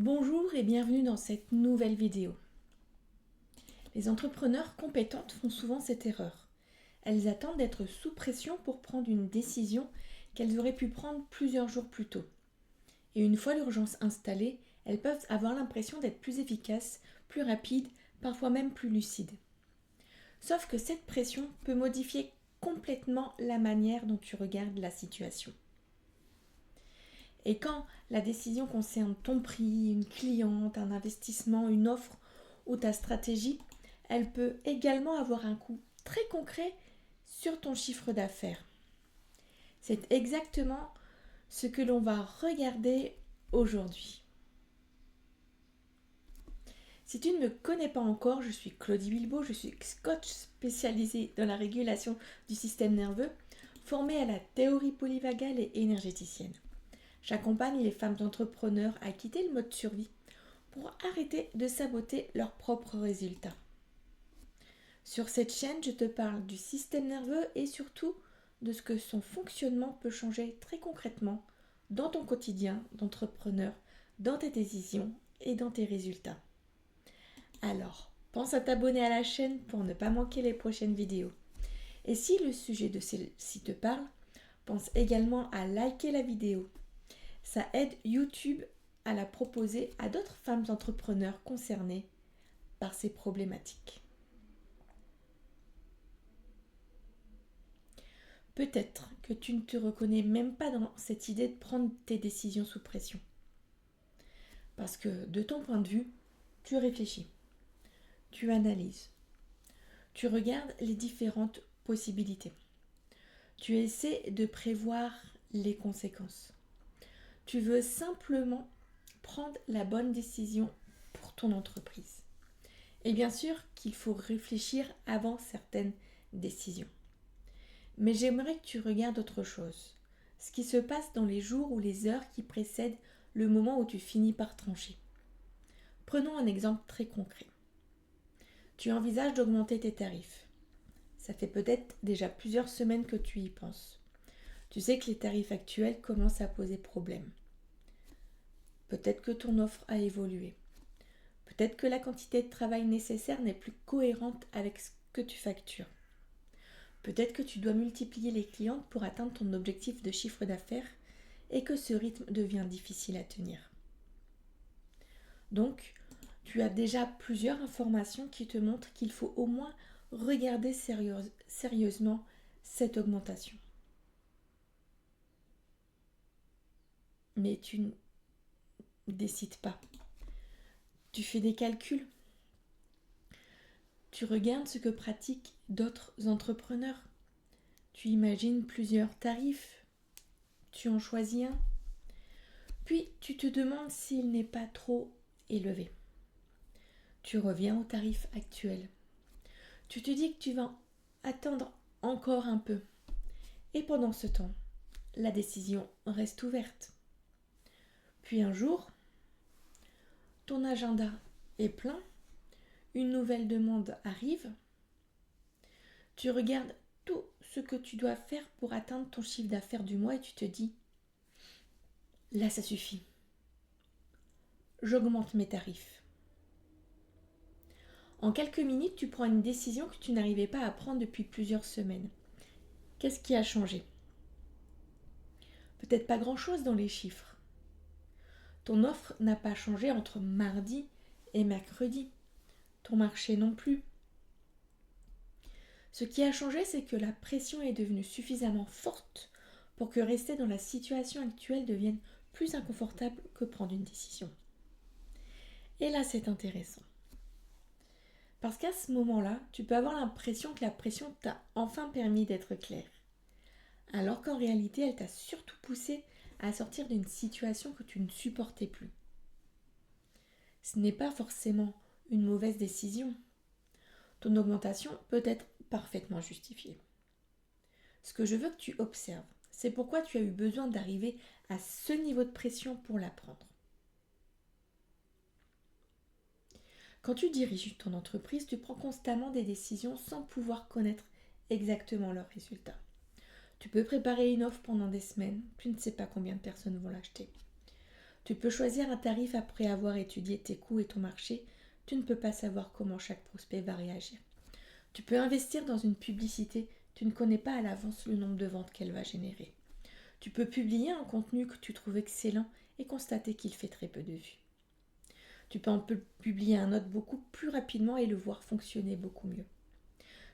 Bonjour et bienvenue dans cette nouvelle vidéo. Les entrepreneurs compétentes font souvent cette erreur. Elles attendent d'être sous pression pour prendre une décision qu'elles auraient pu prendre plusieurs jours plus tôt. Et une fois l'urgence installée, elles peuvent avoir l'impression d'être plus efficaces, plus rapides, parfois même plus lucides. Sauf que cette pression peut modifier complètement la manière dont tu regardes la situation. Et quand la décision concerne ton prix, une cliente, un investissement, une offre ou ta stratégie, elle peut également avoir un coût très concret sur ton chiffre d'affaires. C'est exactement ce que l'on va regarder aujourd'hui. Si tu ne me connais pas encore, je suis Claudie Bilbao, je suis coach spécialisée dans la régulation du système nerveux, formée à la théorie polyvagale et énergéticienne. J'accompagne les femmes entrepreneurs à quitter le mode survie pour arrêter de saboter leurs propres résultats. Sur cette chaîne, je te parle du système nerveux et surtout de ce que son fonctionnement peut changer très concrètement dans ton quotidien d'entrepreneur, dans tes décisions et dans tes résultats. Alors, pense à t'abonner à la chaîne pour ne pas manquer les prochaines vidéos. Et si le sujet de celle-ci te parle, pense également à liker la vidéo. Ça aide YouTube à la proposer à d'autres femmes entrepreneurs concernées par ces problématiques. Peut-être que tu ne te reconnais même pas dans cette idée de prendre tes décisions sous pression. Parce que de ton point de vue, tu réfléchis, tu analyses, tu regardes les différentes possibilités. Tu essaies de prévoir les conséquences. Tu veux simplement prendre la bonne décision pour ton entreprise. Et bien sûr qu'il faut réfléchir avant certaines décisions. Mais j'aimerais que tu regardes autre chose. Ce qui se passe dans les jours ou les heures qui précèdent le moment où tu finis par trancher. Prenons un exemple très concret. Tu envisages d'augmenter tes tarifs. Ça fait peut-être déjà plusieurs semaines que tu y penses. Tu sais que les tarifs actuels commencent à poser problème. Peut-être que ton offre a évolué. Peut-être que la quantité de travail nécessaire n'est plus cohérente avec ce que tu factures. Peut-être que tu dois multiplier les clientes pour atteindre ton objectif de chiffre d'affaires et que ce rythme devient difficile à tenir. Donc, tu as déjà plusieurs informations qui te montrent qu'il faut au moins regarder sérieusement cette augmentation. Mais tu ne décides pas. Tu fais des calculs. Tu regardes ce que pratiquent d'autres entrepreneurs. Tu imagines plusieurs tarifs. Tu en choisis un. Puis tu te demandes s'il n'est pas trop élevé. Tu reviens au tarif actuel. Tu te dis que tu vas attendre encore un peu. Et pendant ce temps, la décision reste ouverte. Puis un jour, ton agenda est plein, une nouvelle demande arrive, tu regardes tout ce que tu dois faire pour atteindre ton chiffre d'affaires du mois et tu te dis, là ça suffit, j'augmente mes tarifs. En quelques minutes, tu prends une décision que tu n'arrivais pas à prendre depuis plusieurs semaines. Qu'est-ce qui a changé ? Peut-être pas grand-chose dans les chiffres. Ton offre n'a pas changé entre mardi et mercredi. Ton marché non plus. Ce qui a changé, c'est que la pression est devenue suffisamment forte pour que rester dans la situation actuelle devienne plus inconfortable que prendre une décision. Et là, c'est intéressant. Parce qu'à ce moment-là, tu peux avoir l'impression que la pression t'a enfin permis d'être clair. Alors qu'en réalité, elle t'a surtout poussé à sortir d'une situation que tu ne supportais plus. Ce n'est pas forcément une mauvaise décision. Ton augmentation peut être parfaitement justifiée. Ce que je veux que tu observes, c'est pourquoi tu as eu besoin d'arriver à ce niveau de pression pour la prendre. Quand tu diriges ton entreprise, tu prends constamment des décisions sans pouvoir connaître exactement leurs résultats. Tu peux préparer une offre pendant des semaines, tu ne sais pas combien de personnes vont l'acheter. Tu peux choisir un tarif après avoir étudié tes coûts et ton marché. Tu ne peux pas savoir comment chaque prospect va réagir. Tu peux investir dans une publicité. Tu ne connais pas à l'avance le nombre de ventes qu'elle va générer. Tu peux publier un contenu que tu trouves excellent et constater qu'il fait très peu de vues. Tu peux publier un autre beaucoup plus rapidement et le voir fonctionner beaucoup mieux.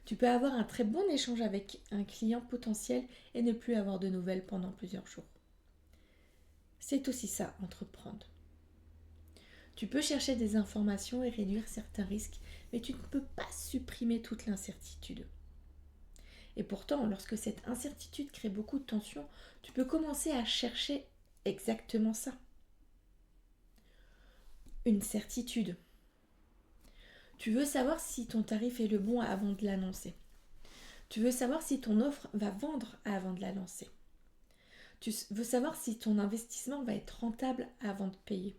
Tu peux avoir un très bon échange avec un client potentiel et ne plus avoir de nouvelles pendant plusieurs jours. C'est aussi ça, entreprendre. Tu peux chercher des informations et réduire certains risques, mais tu ne peux pas supprimer toute l'incertitude. Et pourtant, lorsque cette incertitude crée beaucoup de tension, tu peux commencer à chercher exactement ça. Une certitude. Tu veux savoir si ton tarif est le bon avant de l'annoncer. Tu veux savoir si ton offre va vendre avant de la lancer. Tu veux savoir si ton investissement va être rentable avant de payer.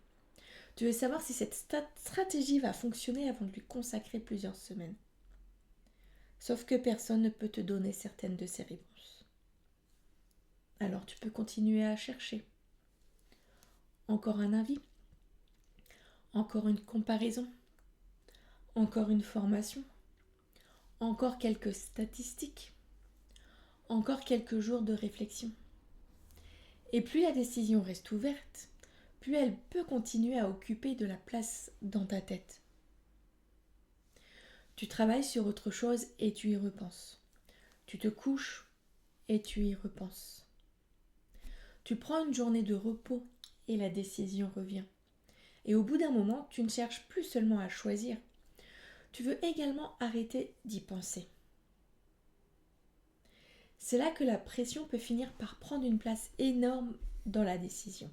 Tu veux savoir si cette stratégie va fonctionner avant de lui consacrer plusieurs semaines. Sauf que personne ne peut te donner certaines de ces réponses. Alors tu peux continuer à chercher. Encore un avis. Encore une comparaison. Encore une formation. Encore quelques statistiques. Encore quelques jours de réflexion. Et plus la décision reste ouverte, plus elle peut continuer à occuper de la place dans ta tête. Tu travailles sur autre chose et tu y repenses. Tu te couches et tu y repenses. Tu prends une journée de repos et la décision revient. Et au bout d'un moment, tu ne cherches plus seulement à choisir. Tu veux également arrêter d'y penser. C'est là que la pression peut finir par prendre une place énorme dans la décision.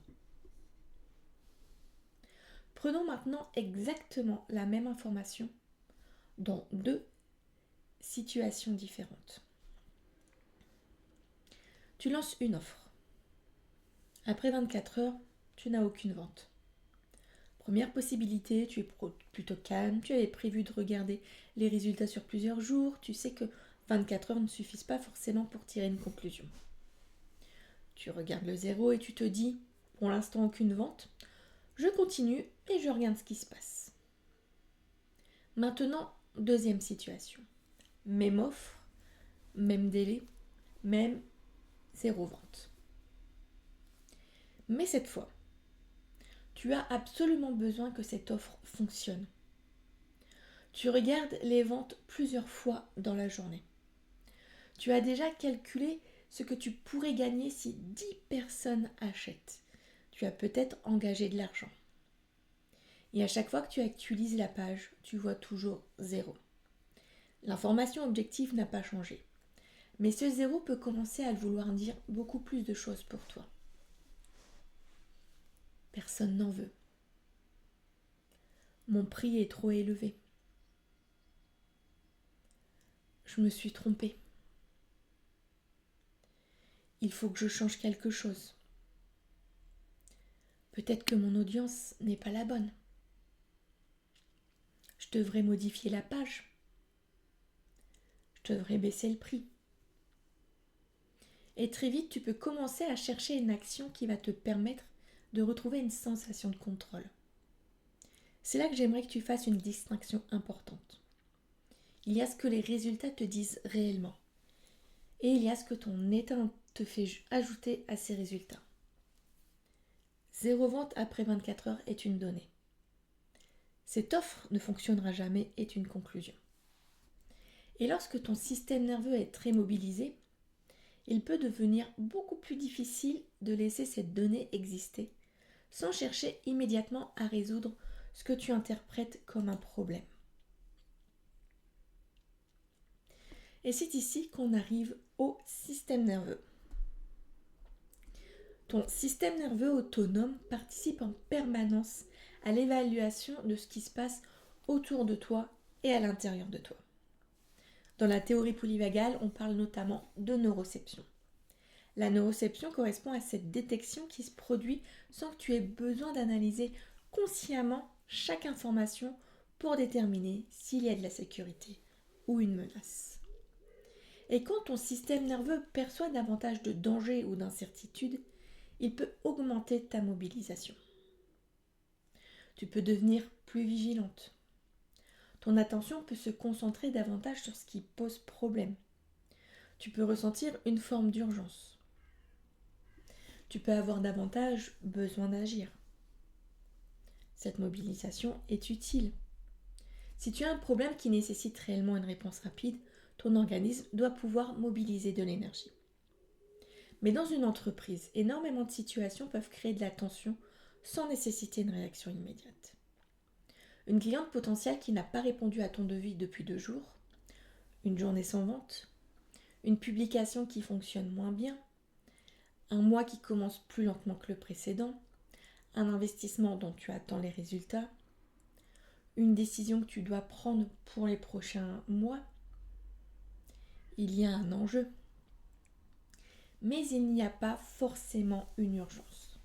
Prenons maintenant exactement la même information dans deux situations différentes. Tu lances une offre. Après 24 heures, tu n'as aucune vente. Première possibilité, tu es plutôt calme, tu avais prévu de regarder les résultats sur plusieurs jours, tu sais que 24 heures ne suffisent pas forcément pour tirer une conclusion. Tu regardes le zéro et tu te dis, pour l'instant aucune vente, je continue et je regarde ce qui se passe. Maintenant, deuxième situation. Même offre, même délai, même zéro vente. Mais cette fois, tu as absolument besoin que cette offre fonctionne. Tu regardes les ventes plusieurs fois dans la journée. Tu as déjà calculé ce que tu pourrais gagner si 10 personnes achètent. Tu as peut-être engagé de l'argent. Et à chaque fois que tu actualises la page, tu vois toujours zéro. L'information objective n'a pas changé. Mais ce zéro peut commencer à vouloir dire beaucoup plus de choses pour toi. Personne n'en veut. Mon prix est trop élevé. Je me suis trompée. Il faut que je change quelque chose. Peut-être que mon audience n'est pas la bonne. Je devrais modifier la page. Je devrais baisser le prix. Et très vite, tu peux commencer à chercher une action qui va te permettre de retrouver une sensation de contrôle. C'est là que j'aimerais que tu fasses une distinction importante. Il y a ce que les résultats te disent réellement. Et il y a ce que ton état te fait ajouter à ces résultats. Zéro vente après 24 heures est une donnée. Cette offre ne fonctionnera jamais est une conclusion. Et lorsque ton système nerveux est très mobilisé, il peut devenir beaucoup plus difficile de laisser cette donnée exister sans chercher immédiatement à résoudre ce que tu interprètes comme un problème. Et c'est ici qu'on arrive au système nerveux. Ton système nerveux autonome participe en permanence à l'évaluation de ce qui se passe autour de toi et à l'intérieur de toi. Dans la théorie polyvagale, on parle notamment de neuroception. La neuroception correspond à cette détection qui se produit sans que tu aies besoin d'analyser consciemment chaque information pour déterminer s'il y a de la sécurité ou une menace. Et quand ton système nerveux perçoit davantage de danger ou d'incertitude, il peut augmenter ta mobilisation. Tu peux devenir plus vigilante. Ton attention peut se concentrer davantage sur ce qui pose problème. Tu peux ressentir une forme d'urgence. Tu peux avoir davantage besoin d'agir. Cette mobilisation est utile. Si tu as un problème qui nécessite réellement une réponse rapide, ton organisme doit pouvoir mobiliser de l'énergie. Mais dans une entreprise, énormément de situations peuvent créer de la tension sans nécessiter une réaction immédiate. Une cliente potentielle qui n'a pas répondu à ton devis depuis 2 jours, une journée sans vente, une publication qui fonctionne moins bien, un mois qui commence plus lentement que le précédent, un investissement dont tu attends les résultats, une décision que tu dois prendre pour les prochains mois. Il y a un enjeu. Mais il n'y a pas forcément une urgence.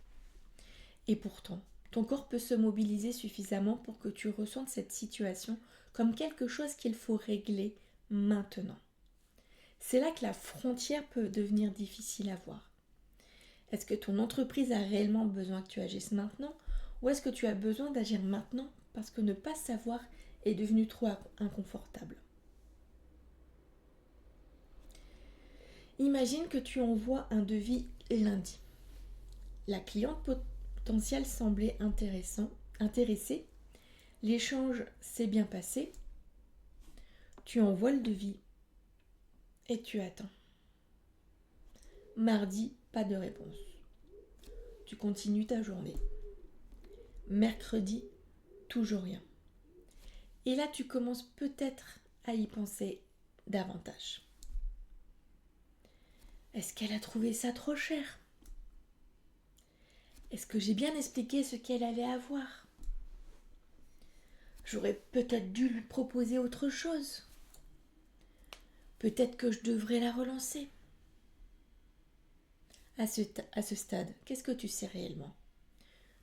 Et pourtant, ton corps peut se mobiliser suffisamment pour que tu ressentes cette situation comme quelque chose qu'il faut régler maintenant. C'est là que la frontière peut devenir difficile à voir. Est-ce que ton entreprise a réellement besoin que tu agisses maintenant ou est-ce que tu as besoin d'agir maintenant parce que ne pas savoir est devenu trop inconfortable? Imagine que tu envoies un devis lundi. La cliente potentielle semblait intéressée. L'échange s'est bien passé. Tu envoies le devis et tu attends. Mardi, pas de réponse. Tu continues ta journée. Mercredi, toujours rien. Et là, tu commences peut-être à y penser davantage. Est-ce qu'elle a trouvé ça trop cher? Est-ce que j'ai bien expliqué ce qu'elle allait avoir? J'aurais peut-être dû lui proposer autre chose. Peut-être que je devrais la relancer. À ce stade, qu'est-ce que tu sais réellement?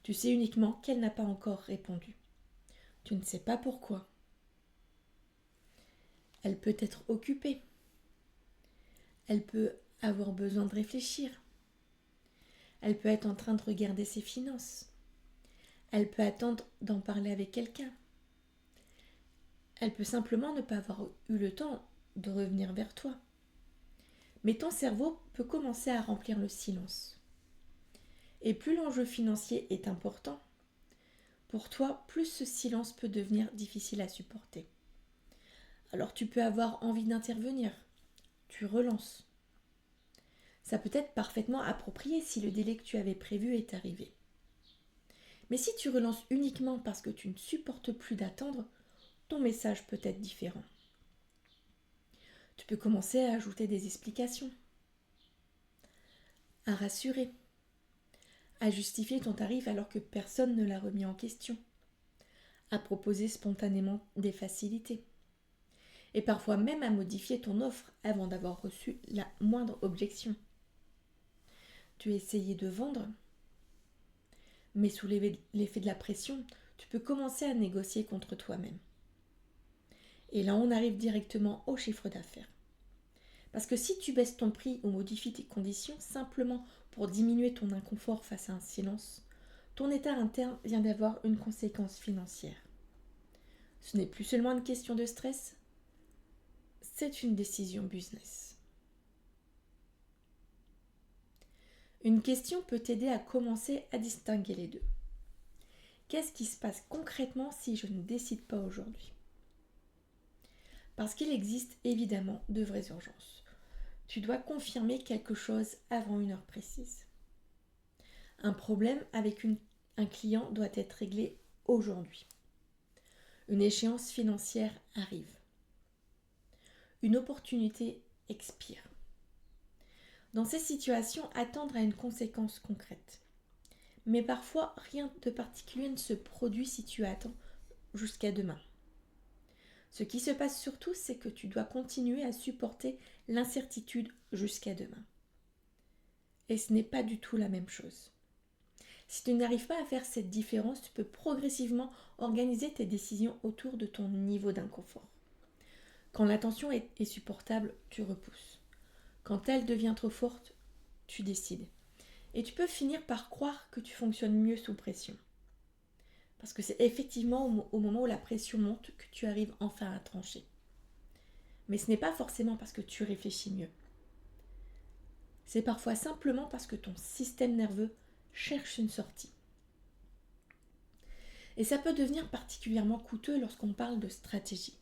Tu sais uniquement qu'elle n'a pas encore répondu. Tu ne sais pas pourquoi. Elle peut être occupée. Elle peut avoir besoin de réfléchir. Elle peut être en train de regarder ses finances. Elle peut attendre d'en parler avec quelqu'un. Elle peut simplement ne pas avoir eu le temps de revenir vers toi. Mais ton cerveau peut commencer à remplir le silence. Et plus l'enjeu financier est important, pour toi, plus ce silence peut devenir difficile à supporter. Alors tu peux avoir envie d'intervenir. Tu relances. Ça peut être parfaitement approprié si le délai que tu avais prévu est arrivé. Mais si tu relances uniquement parce que tu ne supportes plus d'attendre, ton message peut être différent. Tu peux commencer à ajouter des explications, à rassurer, à justifier ton tarif alors que personne ne l'a remis en question, à proposer spontanément des facilités, et parfois même à modifier ton offre avant d'avoir reçu la moindre objection. Tu as essayé de vendre, mais sous l'effet de la pression, tu peux commencer à négocier contre toi-même. Et là, on arrive directement au chiffre d'affaires. Parce que si tu baisses ton prix ou modifies tes conditions simplement pour diminuer ton inconfort face à un silence, ton état interne vient d'avoir une conséquence financière. Ce n'est plus seulement une question de stress, c'est une décision business. Une question peut t'aider à commencer à distinguer les deux. Qu'est-ce qui se passe concrètement si je ne décide pas aujourd'hui? Parce qu'il existe évidemment de vraies urgences. Tu dois confirmer quelque chose avant une heure précise. Un problème avec un client doit être réglé aujourd'hui. Une échéance financière arrive. Une opportunité expire. Dans ces situations, attendre a une conséquence concrète. Mais parfois, rien de particulier ne se produit si tu attends jusqu'à demain. Ce qui se passe surtout, c'est que tu dois continuer à supporter l'incertitude jusqu'à demain. Et ce n'est pas du tout la même chose. Si tu n'arrives pas à faire cette différence, tu peux progressivement organiser tes décisions autour de ton niveau d'inconfort. Quand la tension est supportable, tu repousses. Quand elle devient trop forte, tu décides. Et tu peux finir par croire que tu fonctionnes mieux sous pression. Parce que c'est effectivement au moment où la pression monte que tu arrives enfin à trancher. Mais ce n'est pas forcément parce que tu réfléchis mieux. C'est parfois simplement parce que ton système nerveux cherche une sortie. Et ça peut devenir particulièrement coûteux lorsqu'on parle de stratégie.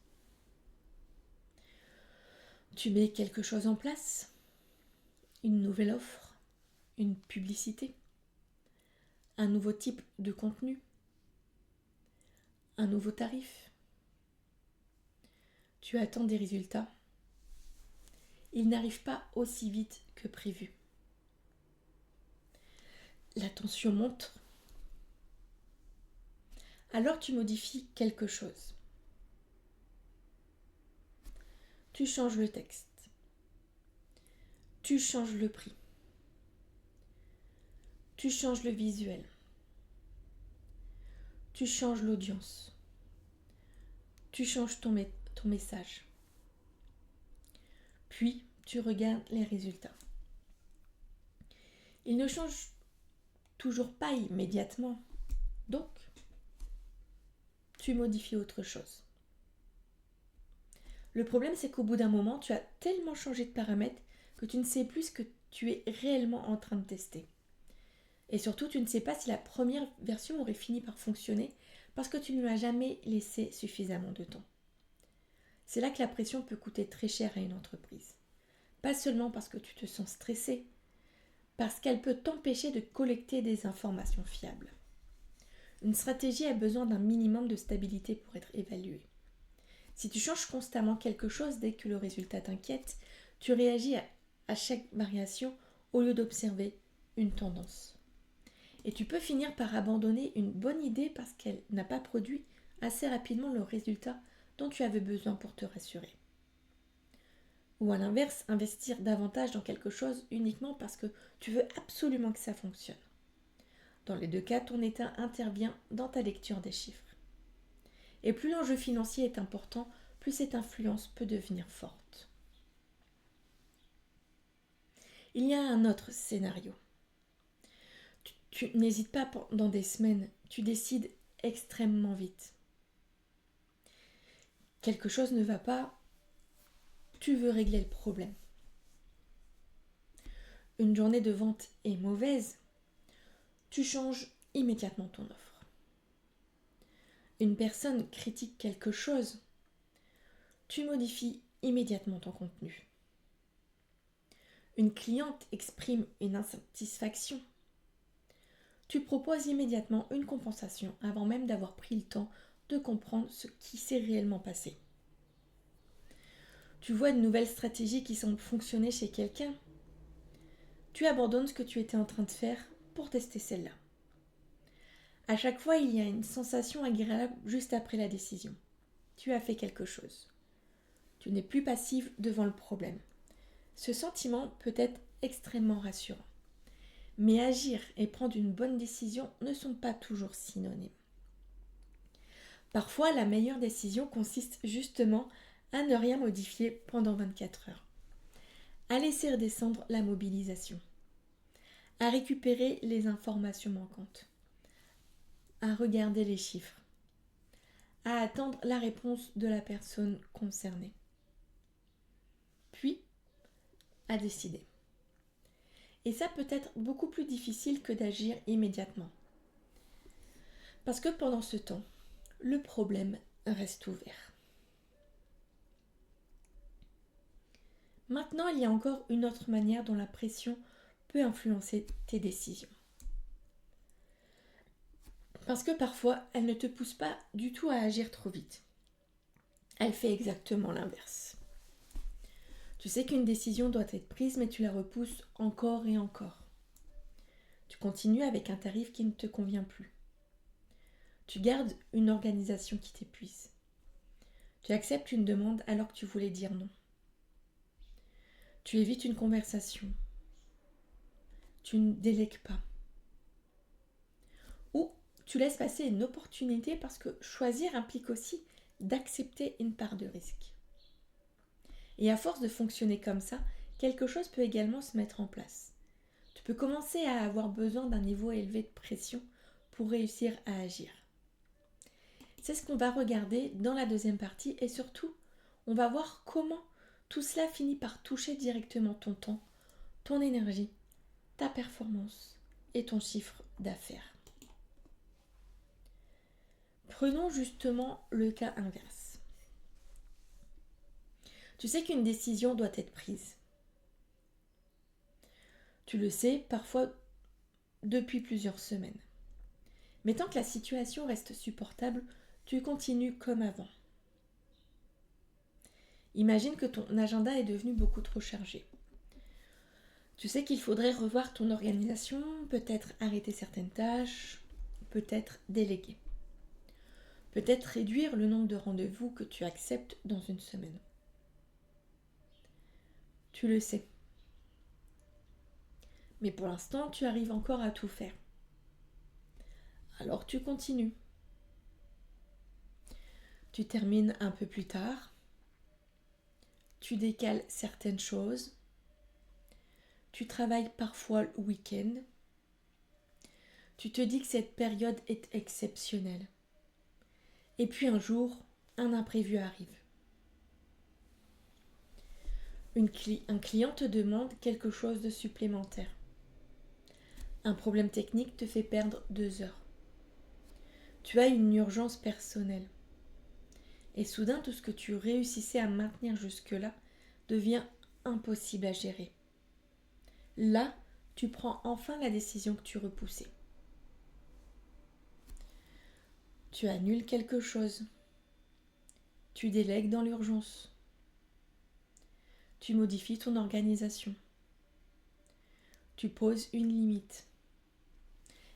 Tu mets quelque chose en place, une nouvelle offre, une publicité, un nouveau type de contenu, un nouveau tarif. Tu attends des résultats. Ils n'arrivent pas aussi vite que prévu. La tension monte. Alors tu modifies quelque chose. Tu changes le texte. Tu changes le prix. Tu changes le visuel. Tu changes l'audience. Tu changes ton message. Puis, tu regardes les résultats. Ils ne changent toujours pas immédiatement. Donc, tu modifies autre chose. Le problème, c'est qu'au bout d'un moment, tu as tellement changé de paramètres que tu ne sais plus ce que tu es réellement en train de tester. Et surtout, tu ne sais pas si la première version aurait fini par fonctionner parce que tu ne lui as jamais laissé suffisamment de temps. C'est là que la pression peut coûter très cher à une entreprise. Pas seulement parce que tu te sens stressé, parce qu'elle peut t'empêcher de collecter des informations fiables. Une stratégie a besoin d'un minimum de stabilité pour être évaluée. Si tu changes constamment quelque chose dès que le résultat t'inquiète, tu réagis à chaque variation au lieu d'observer une tendance. Et tu peux finir par abandonner une bonne idée parce qu'elle n'a pas produit assez rapidement le résultat dont tu avais besoin pour te rassurer. Ou à l'inverse, investir davantage dans quelque chose uniquement parce que tu veux absolument que ça fonctionne. Dans les deux cas, ton état intervient dans ta lecture des chiffres. Et plus l'enjeu financier est important, plus cette influence peut devenir forte. Il y a un autre scénario. Tu n'hésites pas pendant des semaines, tu décides extrêmement vite. Quelque chose ne va pas, tu veux régler le problème. Une journée de vente est mauvaise, tu changes immédiatement ton offre. Une personne critique quelque chose, tu modifies immédiatement ton contenu. Une cliente exprime une insatisfaction, tu proposes immédiatement une compensation avant même d'avoir pris le temps de comprendre ce qui s'est réellement passé. Tu vois une nouvelle stratégie qui semble fonctionner chez quelqu'un, tu abandonnes ce que tu étais en train de faire pour tester celle-là. À chaque fois, il y a une sensation agréable juste après la décision. Tu as fait quelque chose. Tu n'es plus passive devant le problème. Ce sentiment peut être extrêmement rassurant. Mais agir et prendre une bonne décision ne sont pas toujours synonymes. Parfois, la meilleure décision consiste justement à ne rien modifier pendant 24 heures, à laisser redescendre la mobilisation, à récupérer les informations manquantes, à regarder les chiffres, à attendre la réponse de la personne concernée, puis à décider. Et ça peut être beaucoup plus difficile que d'agir immédiatement. Parce que pendant ce temps, le problème reste ouvert. Maintenant, il y a encore une autre manière dont la pression peut influencer tes décisions. Parce que parfois, elle ne te pousse pas du tout à agir trop vite. Elle fait exactement l'inverse. Tu sais qu'une décision doit être prise, mais tu la repousses encore et encore. Tu continues avec un tarif qui ne te convient plus. Tu gardes une organisation qui t'épuise. Tu acceptes une demande alors que tu voulais dire non. Tu évites une conversation. Tu ne délègues pas. Ou tu laisses passer une opportunité parce que choisir implique aussi d'accepter une part de risque. Et à force de fonctionner comme ça, quelque chose peut également se mettre en place. Tu peux commencer à avoir besoin d'un niveau élevé de pression pour réussir à agir. C'est ce qu'on va regarder dans la deuxième partie et surtout, on va voir comment tout cela finit par toucher directement ton temps, ton énergie, ta performance et ton chiffre d'affaires. Prenons justement le cas inverse. Tu sais qu'une décision doit être prise. Tu le sais, parfois depuis plusieurs semaines. Mais tant que la situation reste supportable, tu continues comme avant. Imagine que ton agenda est devenu beaucoup trop chargé. Tu sais qu'il faudrait revoir ton organisation, peut-être arrêter certaines tâches, peut-être déléguer. Peut-être réduire le nombre de rendez-vous que tu acceptes dans une semaine. Tu le sais. Mais pour l'instant, tu arrives encore à tout faire. Alors tu continues. Tu termines un peu plus tard. Tu décales certaines choses. Tu travailles parfois le week-end. Tu te dis que cette période est exceptionnelle. Et puis un jour, un imprévu arrive. Un client te demande quelque chose de supplémentaire. Un problème technique te fait perdre 2 heures. Tu as une urgence personnelle. Et soudain, tout ce que tu réussissais à maintenir jusque-là devient impossible à gérer. Là, tu prends enfin la décision que tu repoussais. Tu annules quelque chose. Tu délègues dans l'urgence. Tu modifies ton organisation. Tu poses une limite.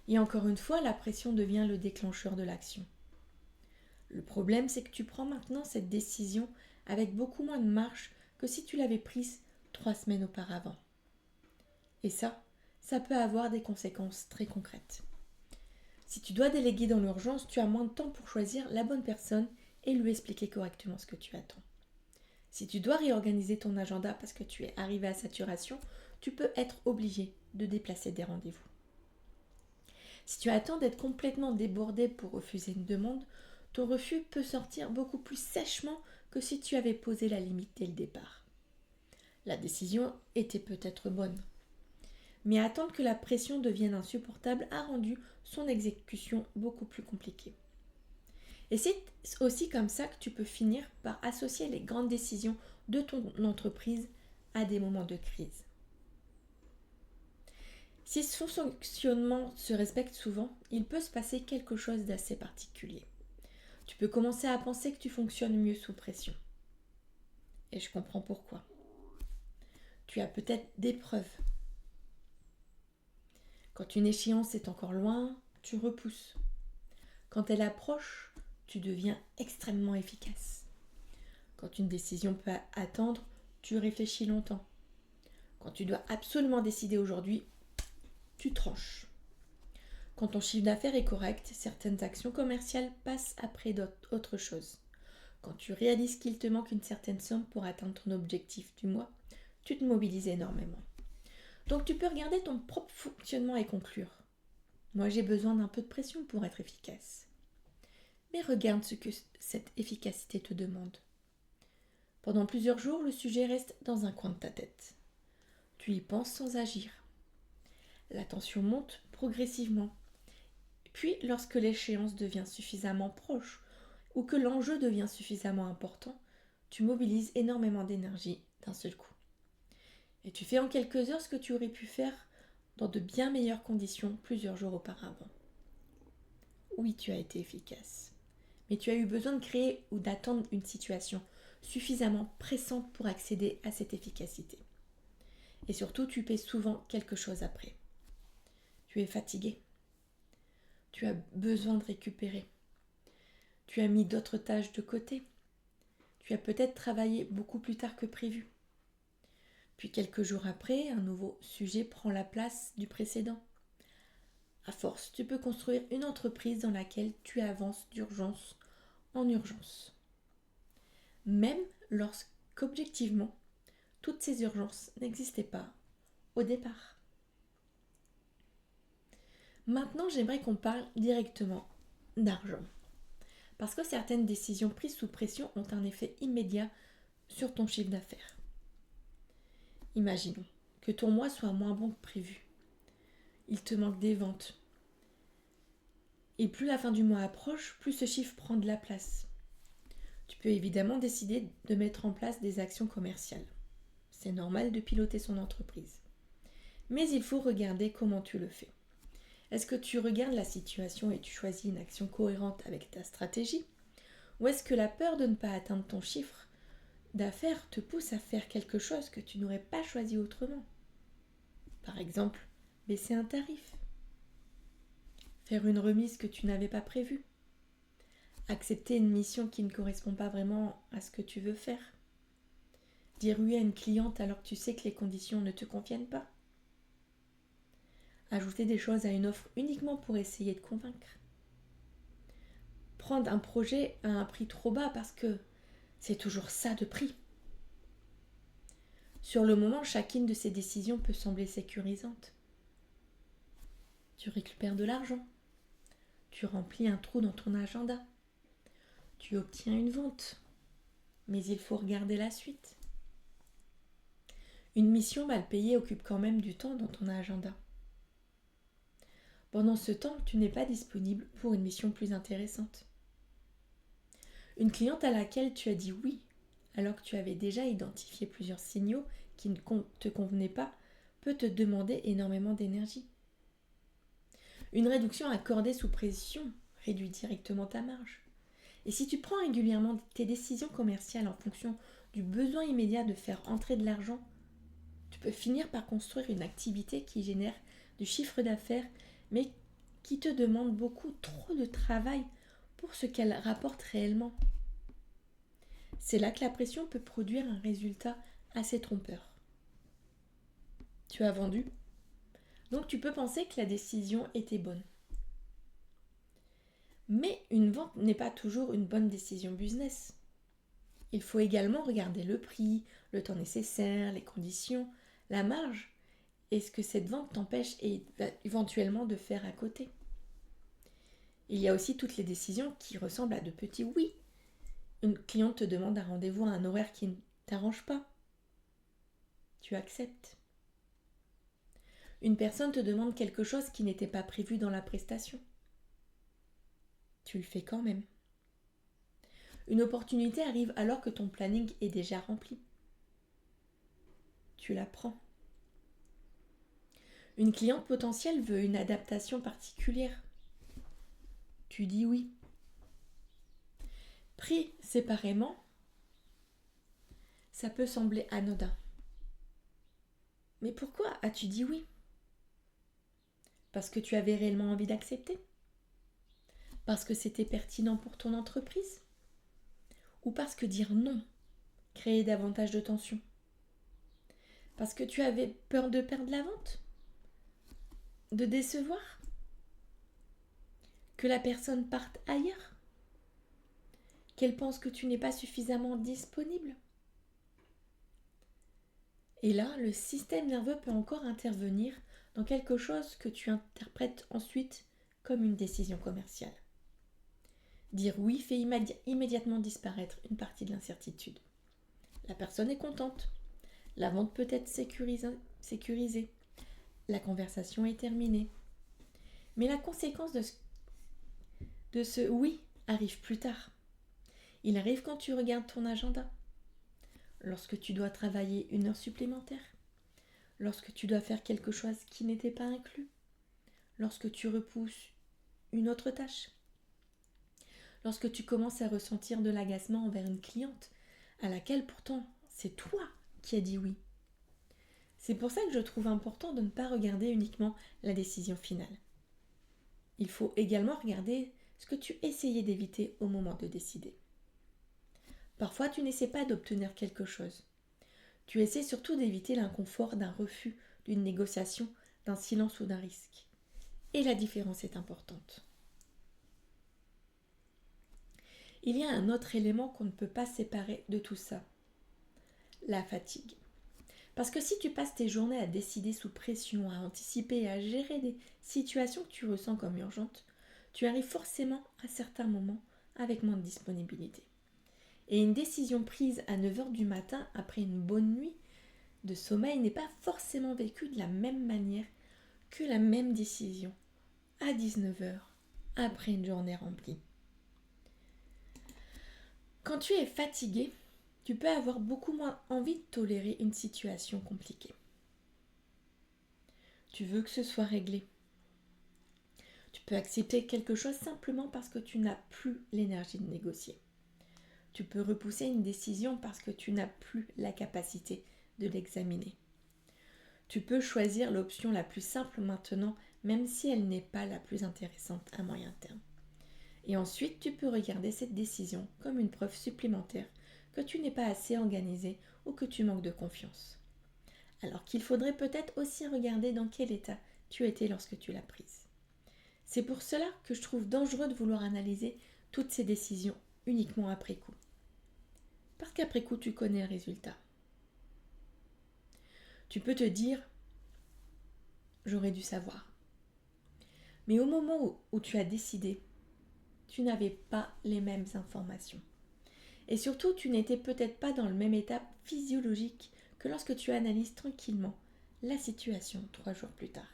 Et encore une fois, la pression devient le déclencheur de l'action. Le problème, c'est que tu prends maintenant cette décision avec beaucoup moins de marge que si tu l'avais prise 3 semaines auparavant. Et ça peut avoir des conséquences très concrètes. Si tu dois déléguer dans l'urgence, tu as moins de temps pour choisir la bonne personne et lui expliquer correctement ce que tu attends. Si tu dois réorganiser ton agenda parce que tu es arrivé à saturation, tu peux être obligé de déplacer des rendez-vous. Si tu attends d'être complètement débordé pour refuser une demande, ton refus peut sortir beaucoup plus sèchement que si tu avais posé la limite dès le départ. La décision était peut-être bonne, mais attendre que la pression devienne insupportable a rendu son exécution beaucoup plus compliquée. Et c'est aussi comme ça que tu peux finir par associer les grandes décisions de ton entreprise à des moments de crise. Si son fonctionnement se respecte souvent, il peut se passer quelque chose d'assez particulier. Tu peux commencer à penser que tu fonctionnes mieux sous pression. Et je comprends pourquoi. Tu as peut-être des preuves. Quand une échéance est encore loin, tu repousses. Quand elle approche, tu deviens extrêmement efficace. Quand une décision peut attendre, tu réfléchis longtemps. Quand tu dois absolument décider aujourd'hui, tu tranches. Quand ton chiffre d'affaires est correct, certaines actions commerciales passent après d'autres choses. Quand tu réalises qu'il te manque une certaine somme pour atteindre ton objectif du mois, tu te mobilises énormément. Donc tu peux regarder ton propre fonctionnement et conclure. Moi j'ai besoin d'un peu de pression pour être efficace. Mais regarde ce que cette efficacité te demande. Pendant plusieurs jours, le sujet reste dans un coin de ta tête. Tu y penses sans agir. La tension monte progressivement. Puis, lorsque l'échéance devient suffisamment proche ou que l'enjeu devient suffisamment important, tu mobilises énormément d'énergie d'un seul coup. Et tu fais en quelques heures ce que tu aurais pu faire dans de bien meilleures conditions plusieurs jours auparavant. Oui, tu as été efficace. Mais tu as eu besoin de créer ou d'attendre une situation suffisamment pressante pour accéder à cette efficacité. Et surtout, tu paies souvent quelque chose après. Tu es fatigué. Tu as besoin de récupérer. Tu as mis d'autres tâches de côté. Tu as peut-être travaillé beaucoup plus tard que prévu. Puis quelques jours après, un nouveau sujet prend la place du précédent. À force, tu peux construire une entreprise dans laquelle tu avances d'urgence en urgence. Même lorsqu'objectivement, toutes ces urgences n'existaient pas au départ. Maintenant, j'aimerais qu'on parle directement d'argent. Parce que certaines décisions prises sous pression ont un effet immédiat sur ton chiffre d'affaires. Imaginons que ton mois soit moins bon que prévu. Il te manque des ventes. Et plus la fin du mois approche, plus ce chiffre prend de la place. Tu peux évidemment décider de mettre en place des actions commerciales. C'est normal de piloter son entreprise. Mais il faut regarder comment tu le fais. Est-ce que tu regardes la situation et tu choisis une action cohérente avec ta stratégie? Ou est-ce que la peur de ne pas atteindre ton chiffre d'affaires te pousse à faire quelque chose que tu n'aurais pas choisi autrement? Par exemple, baisser un tarif, faire une remise que tu n'avais pas prévue, accepter une mission qui ne correspond pas vraiment à ce que tu veux faire, dire oui à une cliente alors que tu sais que les conditions ne te conviennent pas, ajouter des choses à une offre uniquement pour essayer de convaincre, prendre un projet à un prix trop bas parce que c'est toujours ça de prix. Sur le moment, chacune de ces décisions peut sembler sécurisante. Tu récupères de l'argent, tu remplis un trou dans ton agenda, tu obtiens une vente, mais il faut regarder la suite. Une mission mal payée occupe quand même du temps dans ton agenda. Pendant ce temps, tu n'es pas disponible pour une mission plus intéressante. Une cliente à laquelle tu as dit oui, alors que tu avais déjà identifié plusieurs signaux qui ne te convenaient pas, peut te demander énormément d'énergie. Une réduction accordée sous pression réduit directement ta marge. Et si tu prends régulièrement tes décisions commerciales en fonction du besoin immédiat de faire entrer de l'argent, tu peux finir par construire une activité qui génère du chiffre d'affaires, mais qui te demande beaucoup trop de travail pour ce qu'elle rapporte réellement. C'est là que la pression peut produire un résultat assez trompeur. Tu as vendu, donc tu peux penser que la décision était bonne. Mais une vente n'est pas toujours une bonne décision business. Il faut également regarder le prix, le temps nécessaire, les conditions, la marge et ce que cette vente t'empêche éventuellement de faire à côté. Il y a aussi toutes les décisions qui ressemblent à de petits oui. Une cliente te demande un rendez-vous à un horaire qui ne t'arrange pas. Tu acceptes. Une personne te demande quelque chose qui n'était pas prévu dans la prestation. Tu le fais quand même. Une opportunité arrive alors que ton planning est déjà rempli. Tu la prends. Une cliente potentielle veut une adaptation particulière. Tu dis oui. Pris séparément, ça peut sembler anodin. Mais pourquoi as-tu dit oui? Parce que tu avais réellement envie d'accepter? Parce que c'était pertinent pour ton entreprise? Ou parce que dire non créait davantage de tension? Parce que tu avais peur de perdre la vente? De décevoir? Que la personne parte ailleurs? Qu'elle pense que tu n'es pas suffisamment disponible? Et là, le système nerveux peut encore intervenir dans quelque chose que tu interprètes ensuite comme une décision commerciale. Dire oui fait immédiatement disparaître une partie de l'incertitude. La personne est contente. La vente peut être sécurisée. La conversation est terminée. Mais la conséquence de ce oui arrive plus tard. Il arrive quand tu regardes ton agenda. Lorsque tu dois travailler une heure supplémentaire. Lorsque tu dois faire quelque chose qui n'était pas inclus. Lorsque tu repousses une autre tâche. Lorsque tu commences à ressentir de l'agacement envers une cliente à laquelle pourtant c'est toi qui as dit oui. C'est pour ça que je trouve important de ne pas regarder uniquement la décision finale. Il faut également regarder ce que tu essayais d'éviter au moment de décider. Parfois, tu n'essaies pas d'obtenir quelque chose. Tu essaies surtout d'éviter l'inconfort d'un refus, d'une négociation, d'un silence ou d'un risque. Et la différence est importante. Il y a un autre élément qu'on ne peut pas séparer de tout ça. La fatigue. Parce que si tu passes tes journées à décider sous pression, à anticiper et à gérer des situations que tu ressens comme urgentes, tu arrives forcément à certains moments avec moins de disponibilité. Et une décision prise à 9 heures du matin après une bonne nuit de sommeil n'est pas forcément vécue de la même manière que la même décision à 19 heures après une journée remplie. Quand tu es fatigué, tu peux avoir beaucoup moins envie de tolérer une situation compliquée. Tu veux que ce soit réglé. Tu peux accepter quelque chose simplement parce que tu n'as plus l'énergie de négocier. Tu peux repousser une décision parce que tu n'as plus la capacité de l'examiner. Tu peux choisir l'option la plus simple maintenant, même si elle n'est pas la plus intéressante à moyen terme. Et ensuite, tu peux regarder cette décision comme une preuve supplémentaire que tu n'es pas assez organisé ou que tu manques de confiance. Alors qu'il faudrait peut-être aussi regarder dans quel état tu étais lorsque tu l'as prise. C'est pour cela que je trouve dangereux de vouloir analyser toutes ces décisions uniquement après coup. Parce qu'après coup, tu connais le résultat. Tu peux te dire « j'aurais dû savoir ». Mais au moment où tu as décidé, tu n'avais pas les mêmes informations. Et surtout, tu n'étais peut-être pas dans le même état physiologique que lorsque tu analyses tranquillement la situation 3 jours plus tard.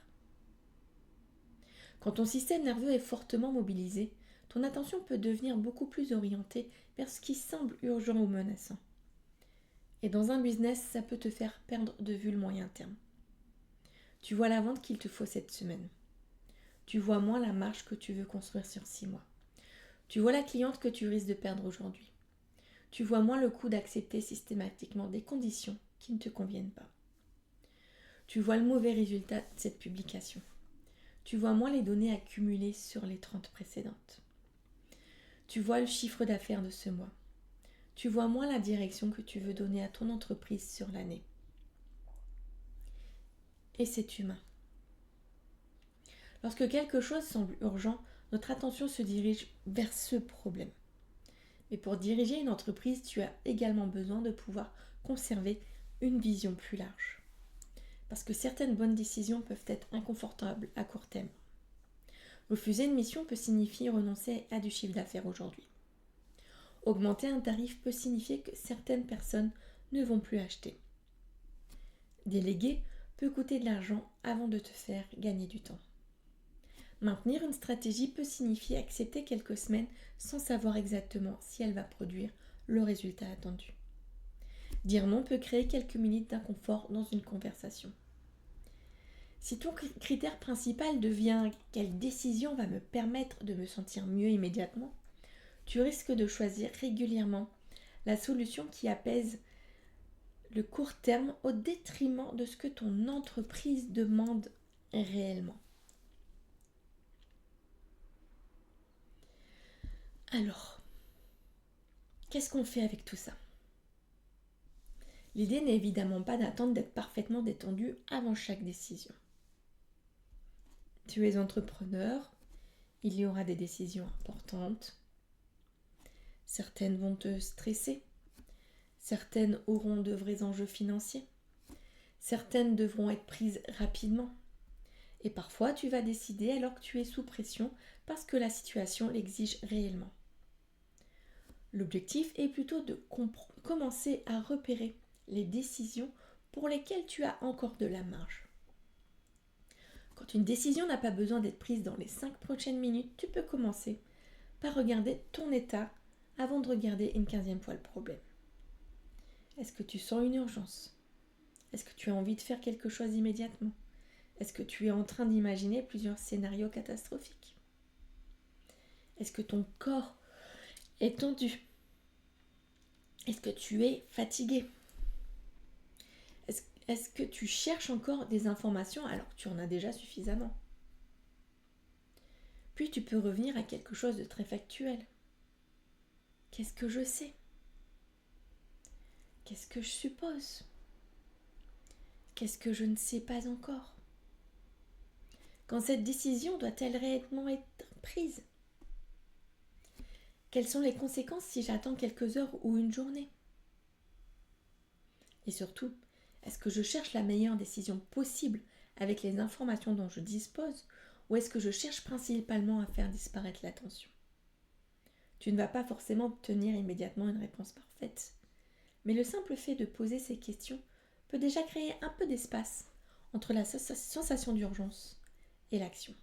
Quand ton système nerveux est fortement mobilisé, ton attention peut devenir beaucoup plus orientée vers ce qui semble urgent ou menaçant. Et dans un business, ça peut te faire perdre de vue le moyen terme. Tu vois la vente qu'il te faut cette semaine. Tu vois moins la marge que tu veux construire sur 6 mois. Tu vois la cliente que tu risques de perdre aujourd'hui. Tu vois moins le coût d'accepter systématiquement des conditions qui ne te conviennent pas. Tu vois le mauvais résultat de cette publication. Tu vois moins les données accumulées sur les 30 précédentes. Tu vois le chiffre d'affaires de ce mois. Tu vois moins la direction que tu veux donner à ton entreprise sur l'année. Et c'est humain. Lorsque quelque chose semble urgent, notre attention se dirige vers ce problème. Mais pour diriger une entreprise, tu as également besoin de pouvoir conserver une vision plus large. Parce que certaines bonnes décisions peuvent être inconfortables à court terme. Refuser une mission peut signifier renoncer à du chiffre d'affaires aujourd'hui. Augmenter un tarif peut signifier que certaines personnes ne vont plus acheter. Déléguer peut coûter de l'argent avant de te faire gagner du temps. Maintenir une stratégie peut signifier accepter quelques semaines sans savoir exactement si elle va produire le résultat attendu. Dire non peut créer quelques minutes d'inconfort dans une conversation. Si ton critère principal devient « quelle décision va me permettre de me sentir mieux immédiatement », tu risques de choisir régulièrement la solution qui apaise le court terme au détriment de ce que ton entreprise demande réellement. Alors, qu'est-ce qu'on fait avec tout ça ? L'idée n'est évidemment pas d'attendre d'être parfaitement détendu avant chaque décision. Tu es entrepreneur, il y aura des décisions importantes. Certaines vont te stresser, certaines auront de vrais enjeux financiers, certaines devront être prises rapidement. Et parfois, tu vas décider alors que tu es sous pression parce que la situation l'exige réellement. L'objectif est plutôt de commencer à repérer les décisions pour lesquelles tu as encore de la marge. Quand une décision n'a pas besoin d'être prise dans les 5 prochaines minutes, tu peux commencer par regarder ton état avant de regarder une 15e fois le problème. Est-ce que tu sens une urgence ? Est-ce que tu as envie de faire quelque chose immédiatement ? Est-ce que tu es en train d'imaginer plusieurs scénarios catastrophiques ? Est-ce que ton corps est tendu ? Est-ce que tu es fatigué ? Est-ce que tu cherches encore des informations alors que tu en as déjà suffisamment ? Puis tu peux revenir à quelque chose de très factuel. Qu'est-ce que je sais ? Qu'est-ce que je suppose ? Qu'est-ce que je ne sais pas encore ? Quand cette décision doit-elle réellement être prise ? Quelles sont les conséquences si j'attends quelques heures ou une journée ? Et surtout, est-ce que je cherche la meilleure décision possible avec les informations dont je dispose ou est-ce que je cherche principalement à faire disparaître l'attention ? Tu ne vas pas forcément obtenir immédiatement une réponse parfaite. Mais le simple fait de poser ces questions peut déjà créer un peu d'espace entre la sensation d'urgence et l'action.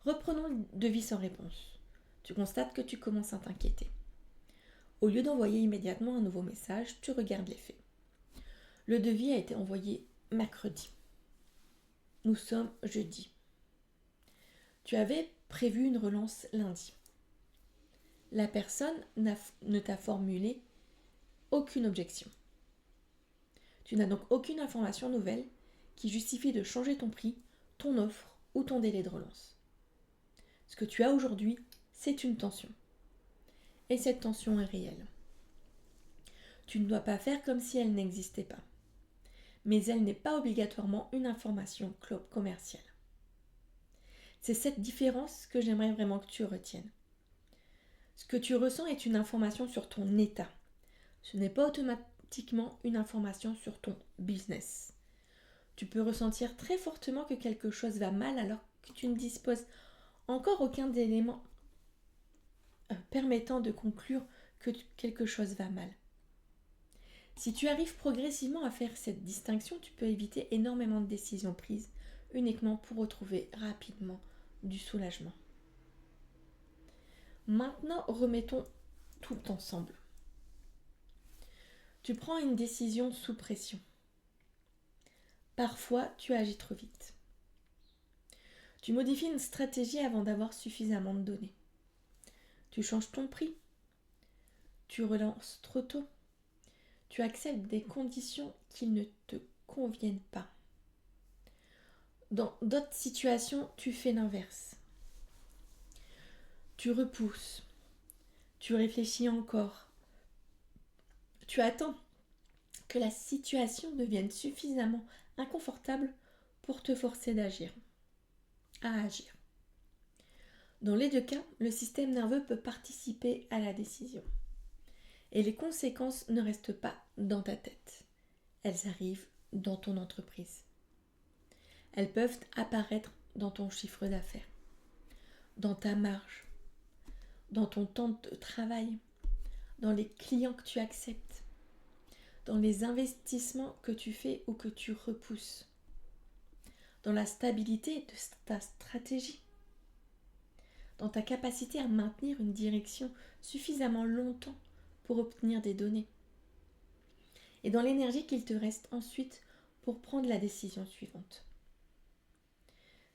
Reprenons le devis sans réponse. Tu constates que tu commences à t'inquiéter. Au lieu d'envoyer immédiatement un nouveau message, tu regardes les faits. Le devis a été envoyé mercredi. Nous sommes jeudi. Tu avais prévu une relance lundi. La personne ne t'a formulé aucune objection. Tu n'as donc aucune information nouvelle qui justifie de changer ton prix, ton offre ou ton délai de relance. Ce que tu as aujourd'hui, c'est une tension. Et cette tension est réelle. Tu ne dois pas faire comme si elle n'existait pas. Mais elle n'est pas obligatoirement une information commerciale. C'est cette différence que j'aimerais vraiment que tu retiennes. Ce que tu ressens est une information sur ton état. Ce n'est pas automatiquement une information sur ton business. Tu peux ressentir très fortement que quelque chose va mal alors que tu ne disposes encore aucun élément permettant de conclure que quelque chose va mal. Si tu arrives progressivement à faire cette distinction, tu peux éviter énormément de décisions prises uniquement pour retrouver rapidement du soulagement. Maintenant, remettons tout ensemble. Tu prends une décision sous pression. Parfois, tu agis trop vite. Tu modifies une stratégie avant d'avoir suffisamment de données. Tu changes ton prix. Tu relances trop tôt. Tu acceptes des conditions qui ne te conviennent pas. Dans d'autres situations, tu fais l'inverse. Tu repousses. Tu réfléchis encore. Tu attends que la situation devienne suffisamment inconfortable pour te forcer à agir. Dans les deux cas, le système nerveux peut participer à la décision. Et les conséquences ne restent pas dans ta tête. Elles arrivent dans ton entreprise. Elles peuvent apparaître dans ton chiffre d'affaires, dans ta marge, dans ton temps de travail, dans les clients que tu acceptes, dans les investissements que tu fais ou que tu repousses, dans la stabilité de ta stratégie, dans ta capacité à maintenir une direction suffisamment longtemps pour obtenir des données, et dans l'énergie qu'il te reste ensuite pour prendre la décision suivante.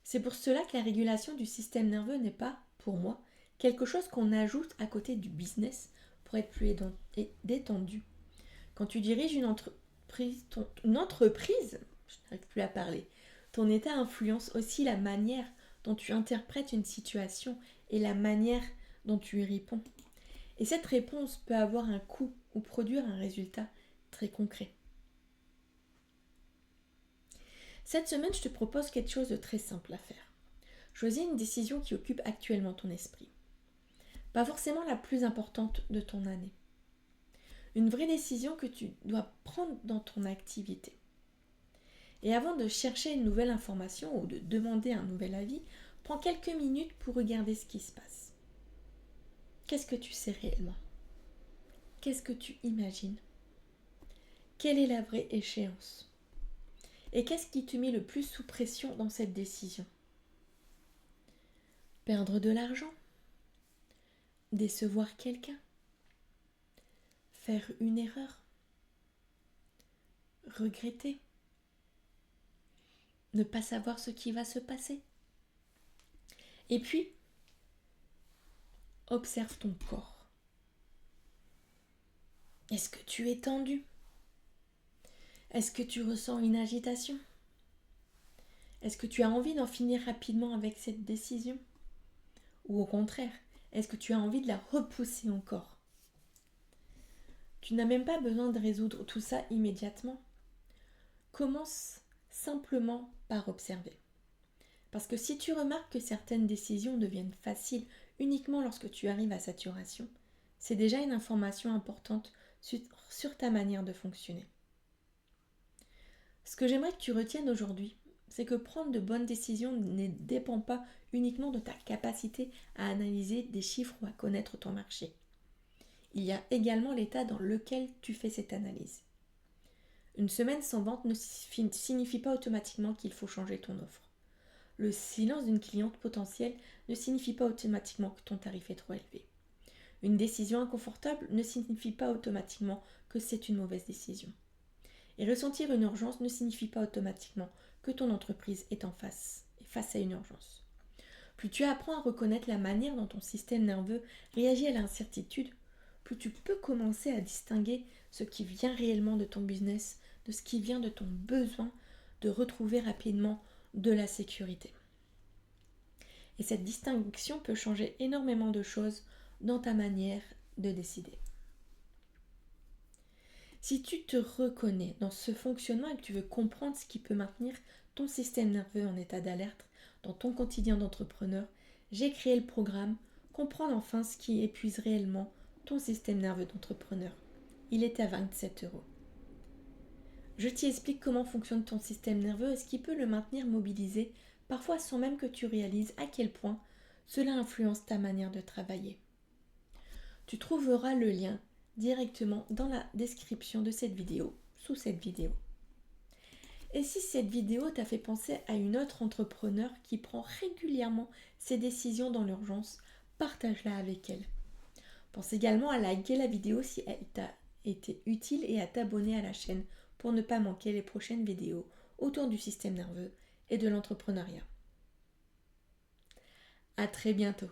C'est pour cela que la régulation du système nerveux n'est pas, pour moi, quelque chose qu'on ajoute à côté du business pour être plus détendu. Quand tu diriges une entreprise, je n'arrive plus à parler, ton état influence aussi la manière dont tu interprètes une situation et la manière dont tu y réponds. Et cette réponse peut avoir un coût ou produire un résultat très concret. Cette semaine, je te propose quelque chose de très simple à faire. Choisis une décision qui occupe actuellement ton esprit. Pas forcément la plus importante de ton année. Une vraie décision que tu dois prendre dans ton activité. Et avant de chercher une nouvelle information ou de demander un nouvel avis, prends quelques minutes pour regarder ce qui se passe. Qu'est-ce que tu sais réellement ? Qu'est-ce que tu imagines ? Quelle est la vraie échéance ? Et qu'est-ce qui te met le plus sous pression dans cette décision ? Perdre de l'argent ? Décevoir quelqu'un ? Faire une erreur ? Regretter ? Ne pas savoir ce qui va se passer ? Et puis, observe ton corps. Est-ce que tu es tendu ? Est-ce que tu ressens une agitation ? Est-ce que tu as envie d'en finir rapidement avec cette décision ? Ou au contraire, est-ce que tu as envie de la repousser encore ? Tu n'as même pas besoin de résoudre tout ça immédiatement. Commence simplement par observer. Parce que si tu remarques que certaines décisions deviennent faciles uniquement lorsque tu arrives à saturation, c'est déjà une information importante sur ta manière de fonctionner. Ce que j'aimerais que tu retiennes aujourd'hui, c'est que prendre de bonnes décisions ne dépend pas uniquement de ta capacité à analyser des chiffres ou à connaître ton marché. Il y a également l'état dans lequel tu fais cette analyse. Une semaine sans vente ne signifie pas automatiquement qu'il faut changer ton offre. Le silence d'une cliente potentielle ne signifie pas automatiquement que ton tarif est trop élevé. Une décision inconfortable ne signifie pas automatiquement que c'est une mauvaise décision. Et ressentir une urgence ne signifie pas automatiquement que ton entreprise est face à une urgence. Plus tu apprends à reconnaître la manière dont ton système nerveux réagit à l'incertitude, plus tu peux commencer à distinguer ce qui vient réellement de ton business, de ce qui vient de ton besoin de retrouver rapidement de la sécurité. Et cette distinction peut changer énormément de choses dans ta manière de décider. Si tu te reconnais dans ce fonctionnement et que tu veux comprendre ce qui peut maintenir ton système nerveux en état d'alerte dans ton quotidien d'entrepreneur, j'ai créé le programme Comprendre enfin ce qui épuise réellement ton système nerveux d'entrepreneur. Il est à 27 €. Je t'y explique comment fonctionne ton système nerveux et ce qui peut le maintenir mobilisé, parfois sans même que tu réalises à quel point cela influence ta manière de travailler. Tu trouveras le lien directement dans la description de cette vidéo, sous cette vidéo. Et si cette vidéo t'a fait penser à une autre entrepreneur qui prend régulièrement ses décisions dans l'urgence, partage-la avec elle. Pense également à liker la vidéo si elle t'a été utile et à t'abonner à la chaîne pour ne pas manquer les prochaines vidéos autour du système nerveux et de l'entrepreneuriat. À très bientôt.